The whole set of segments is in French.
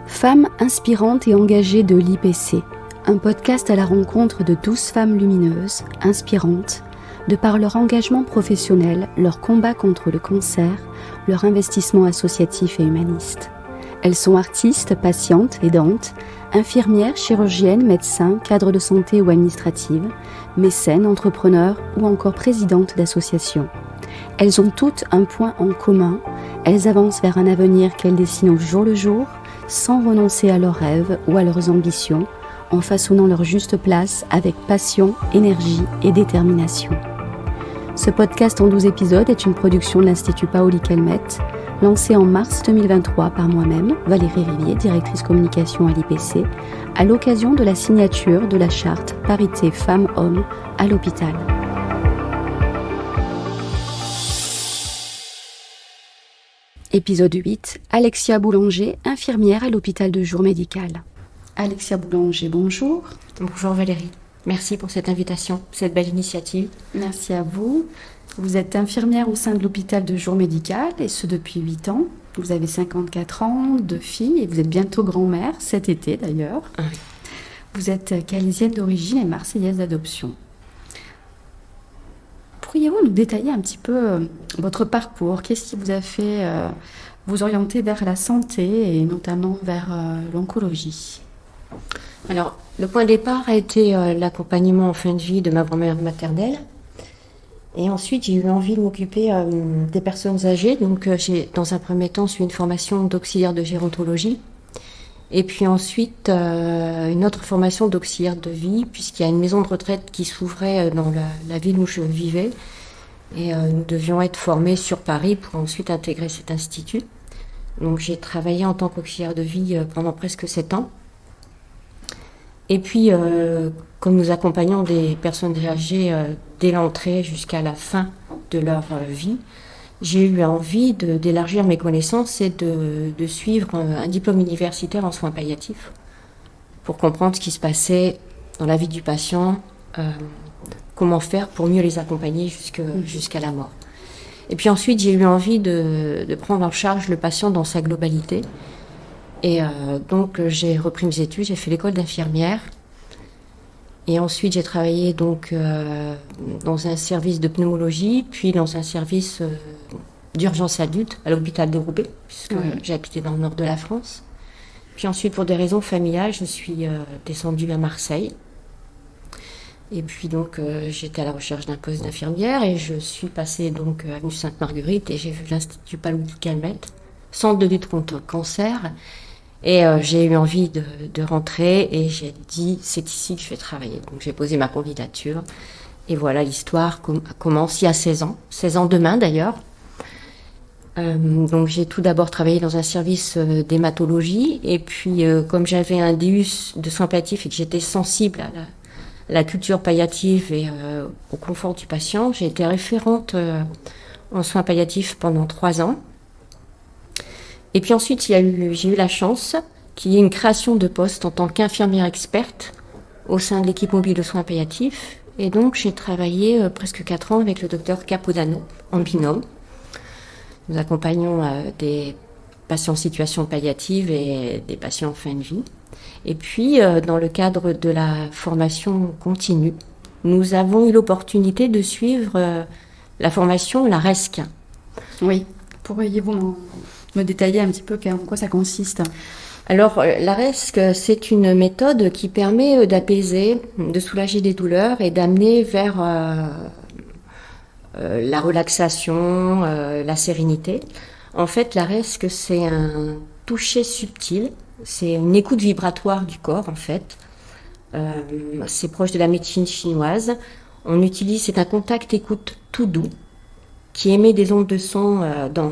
Femmes inspirantes et engagées de l'IPC, un podcast à la rencontre de 12 femmes lumineuses, inspirantes, de par leur engagement professionnel, leur combat contre le cancer, leur investissement associatif et humaniste. Elles sont artistes, patientes, aidantes, infirmières, chirurgiennes, médecins, cadres de santé ou administratives, mécènes, entrepreneurs ou encore présidentes d'associations. Elles ont toutes un point en commun, elles avancent vers un avenir qu'elles dessinent au jour le jour, sans renoncer à leurs rêves ou à leurs ambitions, en façonnant leur juste place avec passion, énergie et détermination. Ce podcast en 12 épisodes est une production de l'Institut Paoli Calmettes, lancé en mars 2023 par moi-même, Valérie Rivier, directrice communication à l'IPC, à l'occasion de la signature de la charte parité femmes-hommes à l'hôpital. Épisode 8, Alexia Boulanger, infirmière à l'hôpital de jour médical. Alexia Boulanger, bonjour. Bonjour Valérie, merci pour cette invitation, cette belle initiative. Merci à vous. Vous êtes infirmière au sein de l'hôpital de jour médical et ce depuis 8 ans. Vous avez 54 ans, 2 filles et vous êtes bientôt grand-mère, cet été d'ailleurs. Ah oui. Vous êtes calaisienne d'origine et marseillaise d'adoption. Pourriez-vous nous détailler un petit peu votre parcours? Qu'est-ce qui vous a fait vous orienter vers la santé et notamment vers l'oncologie? Alors, le point de départ a été l'accompagnement en fin de vie de ma grand-mère maternelle. Et ensuite, j'ai eu envie de m'occuper des personnes âgées. Donc, j'ai, dans un premier temps, suivi une formation d'auxiliaire de gérontologie. Et puis ensuite, une autre formation d'auxiliaire de vie, puisqu'il y a une maison de retraite qui s'ouvrait dans la ville où je vivais. Et nous devions être formés sur Paris pour ensuite intégrer cet institut. Donc, j'ai travaillé en tant qu'auxiliaire de vie pendant presque 7 ans. Et puis, comme nous accompagnons des personnes âgées dès l'entrée jusqu'à la fin de leur vie, j'ai eu envie d'élargir mes connaissances et de suivre un diplôme universitaire en soins palliatifs pour comprendre ce qui se passait dans la vie du patient, comment faire pour mieux les accompagner jusqu'à la mort. Et puis ensuite, j'ai eu envie de prendre en charge le patient dans sa globalité. Et donc, j'ai repris mes études, j'ai fait l'école d'infirmière. Et ensuite, j'ai travaillé donc dans un service de pneumologie, puis dans un service d'urgence adulte à l'hôpital de Roubaix, puisque j'ai habité dans le nord de la France. Puis ensuite, pour des raisons familiales, je suis descendue à Marseille. Et puis donc, j'étais à la recherche d'un poste d'infirmière et je suis passée donc à avenue Sainte-Marguerite et j'ai vu l'Institut Paoli Calmettes, centre de lutte contre le cancer. Et j'ai eu envie de rentrer et j'ai dit, c'est ici que je vais travailler. Donc j'ai posé ma candidature et voilà, l'histoire commence il y a 16 ans demain d'ailleurs. Donc j'ai tout d'abord travaillé dans un service d'hématologie et puis comme j'avais un DUS de soins palliatifs et que j'étais sensible à la culture palliative et au confort du patient, j'ai été référente en soins palliatifs pendant 3 ans. Et puis ensuite, j'ai eu la chance qu'il y ait une création de poste en tant qu'infirmière experte au sein de l'équipe mobile de soins palliatifs. Et donc, j'ai travaillé presque 4 ans avec le docteur Capodano en binôme. Nous accompagnons des patients en situation palliative et des patients en fin de vie. Et puis, dans le cadre de la formation continue, nous avons eu l'opportunité de suivre la formation, la RESC. Oui, pourriez-vous me détailler un petit peu en quoi ça consiste? Alors, la RESC, c'est une méthode qui permet d'apaiser, de soulager les douleurs et d'amener vers la relaxation, la sérénité. En fait, la RESC, c'est un toucher subtil, c'est une écoute vibratoire du corps, en fait. C'est proche de la médecine chinoise. C'est un contact écoute tout doux, qui émet des ondes de son dans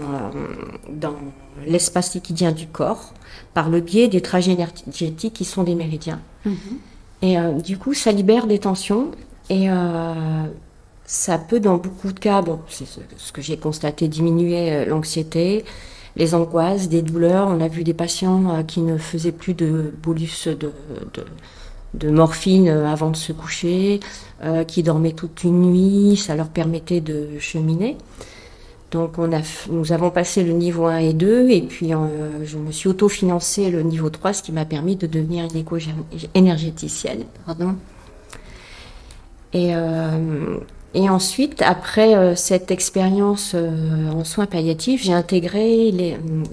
l'espace liquidien du corps par le biais des trajets énergétiques qui sont des méridiens. Et du coup, ça libère des tensions et ça peut, dans beaucoup de cas, c'est ce que j'ai constaté, diminuer l'anxiété, les angoisses, des douleurs. On a vu des patients qui ne faisaient plus de bolus de morphine avant de se coucher, qui dormaient toute une nuit, ça leur permettait de cheminer. Donc nous avons passé le niveau 1 et 2 et puis je me suis autofinancé le niveau 3, ce qui m'a permis de devenir une éco-énergéticienne. Pardon. Et ensuite, après cette expérience en soins palliatifs, j'ai intégré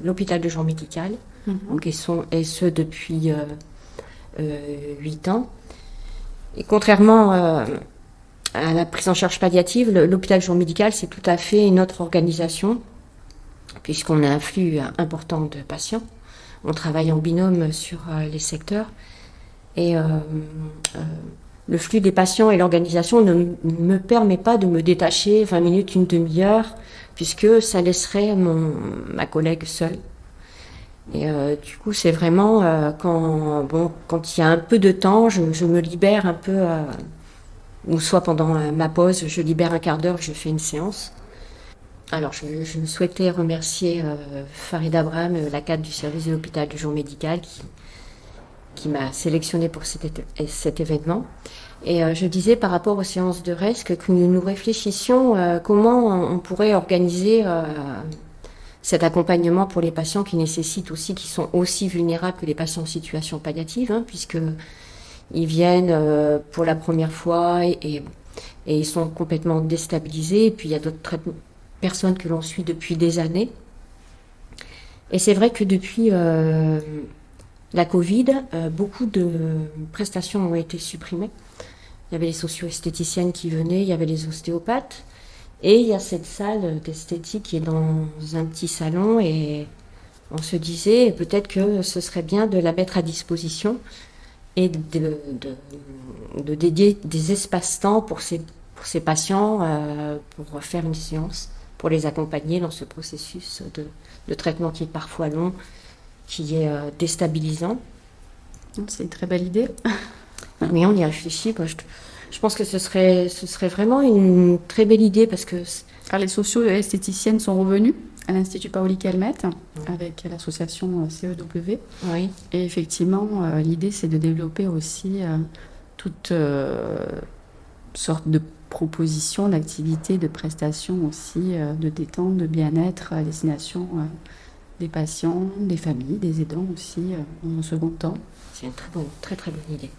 l'hôpital de jour médical, donc, et ce depuis 8 ans. Et contrairement à la prise en charge palliative, l'hôpital de jour médical, c'est tout à fait une autre organisation, puisqu'on a un flux important de patients. On travaille en binôme sur les secteurs. Et le flux des patients et l'organisation ne me permet pas de me détacher 20 minutes, une demi-heure, puisque ça laisserait ma collègue seule. Et du coup, c'est vraiment quand il y a un peu de temps, je me libère un peu, ou soit pendant ma pause, je libère un quart d'heure, je fais une séance. Alors, je souhaitais remercier Farid Abraham, la cadre du service de l'hôpital du jour médical, qui m'a sélectionnée pour cet événement. Et je disais par rapport aux séances de RESC que nous réfléchissions comment on pourrait organiser cet accompagnement pour les patients qui sont aussi vulnérables que les patients en situation palliative, puisque ils viennent pour la première fois et ils sont complètement déstabilisés. Et puis il y a d'autres personnes que l'on suit depuis des années. Et c'est vrai que depuis la Covid, beaucoup de prestations ont été supprimées. Il y avait les socio-esthéticiennes qui venaient, il y avait les ostéopathes. Et il y a cette salle d'esthétique qui est dans un petit salon. Et on se disait peut-être que ce serait bien de la mettre à disposition et de dédier des espaces-temps pour ces patients, pour faire une séance, pour les accompagner dans ce processus de traitement qui est parfois long, qui est déstabilisant. C'est une très belle idée. Oui, on y réfléchit. Je pense que ce serait vraiment une très belle idée parce que... Alors, les socio-esthéticiennes sont revenues à l'Institut Paoli Calmette avec l'association CEW. Oui. Et effectivement, l'idée, c'est de développer aussi toute sorte de propositions, d'activités, de prestations aussi, de détente, de bien-être à destination des patients, des familles, des aidants aussi, en second temps. C'est une très très bonne idée.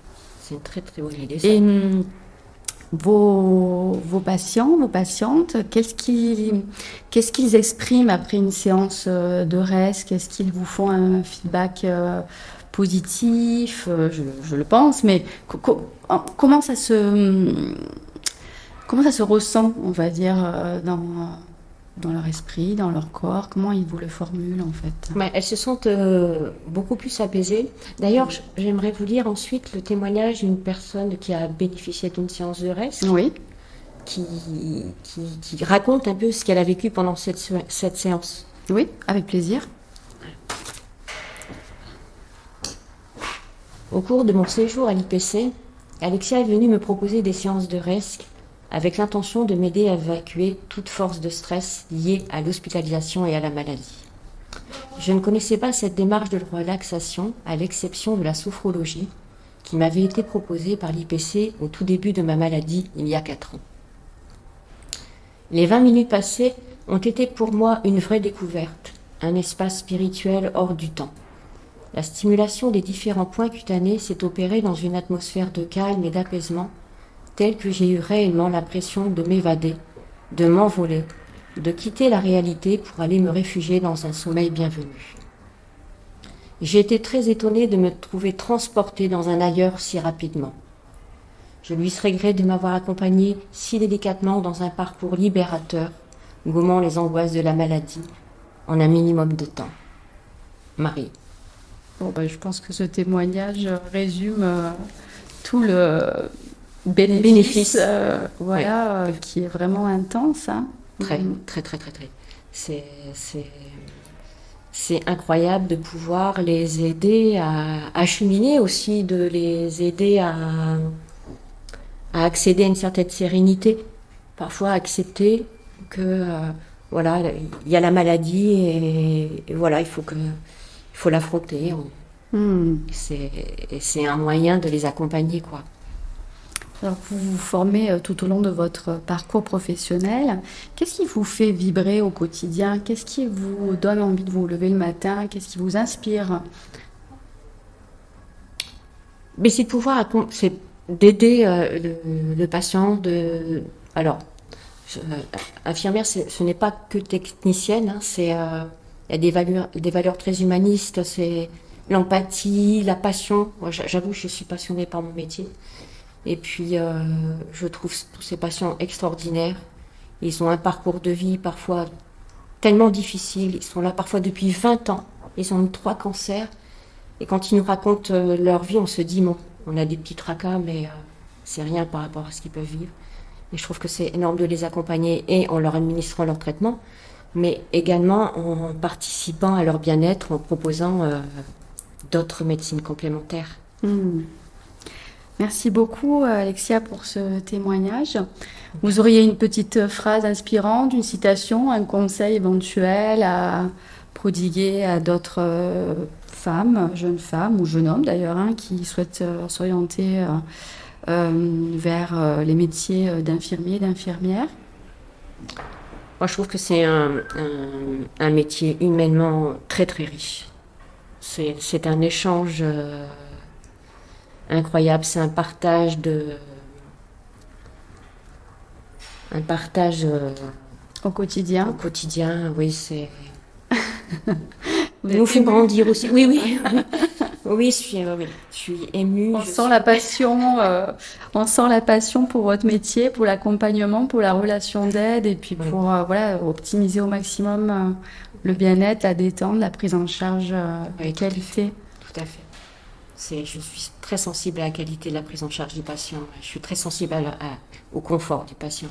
C'est une très très bonne idée. Et vos patients, vos patientes, qu'est-ce qu'ils expriment après une séance de RESC? Est-ce qu'ils vous font un feedback positif? Je le pense, mais comment ça se ressent, on va dire, dans leur esprit, dans leur corps? Comment ils vous le formulent, en fait? Elles se sentent beaucoup plus apaisées. D'ailleurs, j'aimerais vous lire ensuite le témoignage d'une personne qui a bénéficié d'une séance de RESC. Oui. Qui raconte un peu ce qu'elle a vécu pendant cette séance. Oui, avec plaisir. Au cours de mon séjour à l'IPC, Alexia est venue me proposer des séances de RESC avec l'intention de m'aider à évacuer toute force de stress liée à l'hospitalisation et à la maladie. Je ne connaissais pas cette démarche de relaxation, à l'exception de la sophrologie, qui m'avait été proposée par l'IPC au tout début de ma maladie, il y a 4 ans. Les 20 minutes passées ont été pour moi une vraie découverte, un espace spirituel hors du temps. La stimulation des différents points cutanés s'est opérée dans une atmosphère de calme et d'apaisement, telle que j'ai eu réellement l'impression de m'évader, de m'envoler, de quitter la réalité pour aller me réfugier dans un sommeil bienvenu. J'ai été très étonnée de me trouver transportée dans un ailleurs si rapidement. Je lui serais gré de m'avoir accompagnée si délicatement dans un parcours libérateur, gommant les angoisses de la maladie en un minimum de temps. Marie. Bon, je pense que ce témoignage résume tout le bénéfice. Voilà, oui. Qui est vraiment intense. Très. C'est incroyable de pouvoir les aider à cheminer aussi, de les aider à accéder à une certaine sérénité. Parfois accepter que voilà, il y a la maladie et voilà, il faut l'affronter. C'est un moyen de les accompagner, quoi. Alors, vous vous formez tout au long de votre parcours professionnel. Qu'est-ce qui vous fait vibrer au quotidien? Qu'est-ce qui vous donne envie de vous lever le matin? Qu'est-ce qui vous inspire? Mais c'est de c'est d'aider le patient. Alors, je- infirmière, ce n'est pas que technicienne, hein, il y a des valeurs très humanistes, c'est l'empathie, la passion. Moi, j'avoue, je suis passionnée par mon métier. Et puis, je trouve tous ces patients extraordinaires. Ils ont un parcours de vie parfois tellement difficile. Ils sont là parfois depuis 20 ans. Ils ont eu 3 cancers. Et quand ils nous racontent leur vie, on se dit, bon, on a des petits tracas, mais c'est rien par rapport à ce qu'ils peuvent vivre. Et je trouve que c'est énorme de les accompagner et en leur administrant leur traitement, mais également en participant à leur bien-être, en proposant d'autres médecines complémentaires. Hmm. Merci beaucoup, Alexia, pour ce témoignage. Vous auriez une petite phrase inspirante, une citation, un conseil éventuel à prodiguer à d'autres jeunes femmes ou jeunes hommes d'ailleurs, hein, qui souhaitent s'orienter vers les métiers d'infirmier, d'infirmière? Moi, je trouve que c'est un métier humainement très, très riche. C'est un échange incroyable, c'est un partage Au quotidien. au quotidien, oui, c'est... nous fait grandir aussi. Oui, oui. Oui, je suis émue. On sent la passion, on sent la passion pour votre métier, pour l'accompagnement, pour la relation d'aide, et puis pour voilà, optimiser au maximum le bien-être, la détente, la prise en charge de qualité. Tout à fait. Je suis très sensible à la qualité de la prise en charge du patient. Je suis très sensible au confort du patient.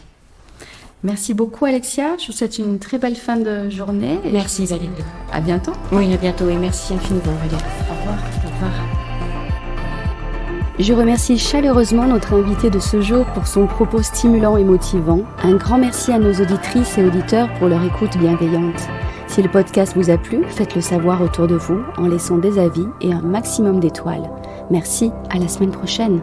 Merci beaucoup, Alexia. Je vous souhaite une très belle fin de journée. Merci, Valérie. À bientôt. Oui, à bientôt et merci infiniment, Valérie. Au revoir. Au revoir. Je remercie chaleureusement notre invité de ce jour pour son propos stimulant et motivant. Un grand merci à nos auditrices et auditeurs pour leur écoute bienveillante. Si le podcast vous a plu, faites-le savoir autour de vous en laissant des avis et un maximum d'étoiles. Merci, à la semaine prochaine.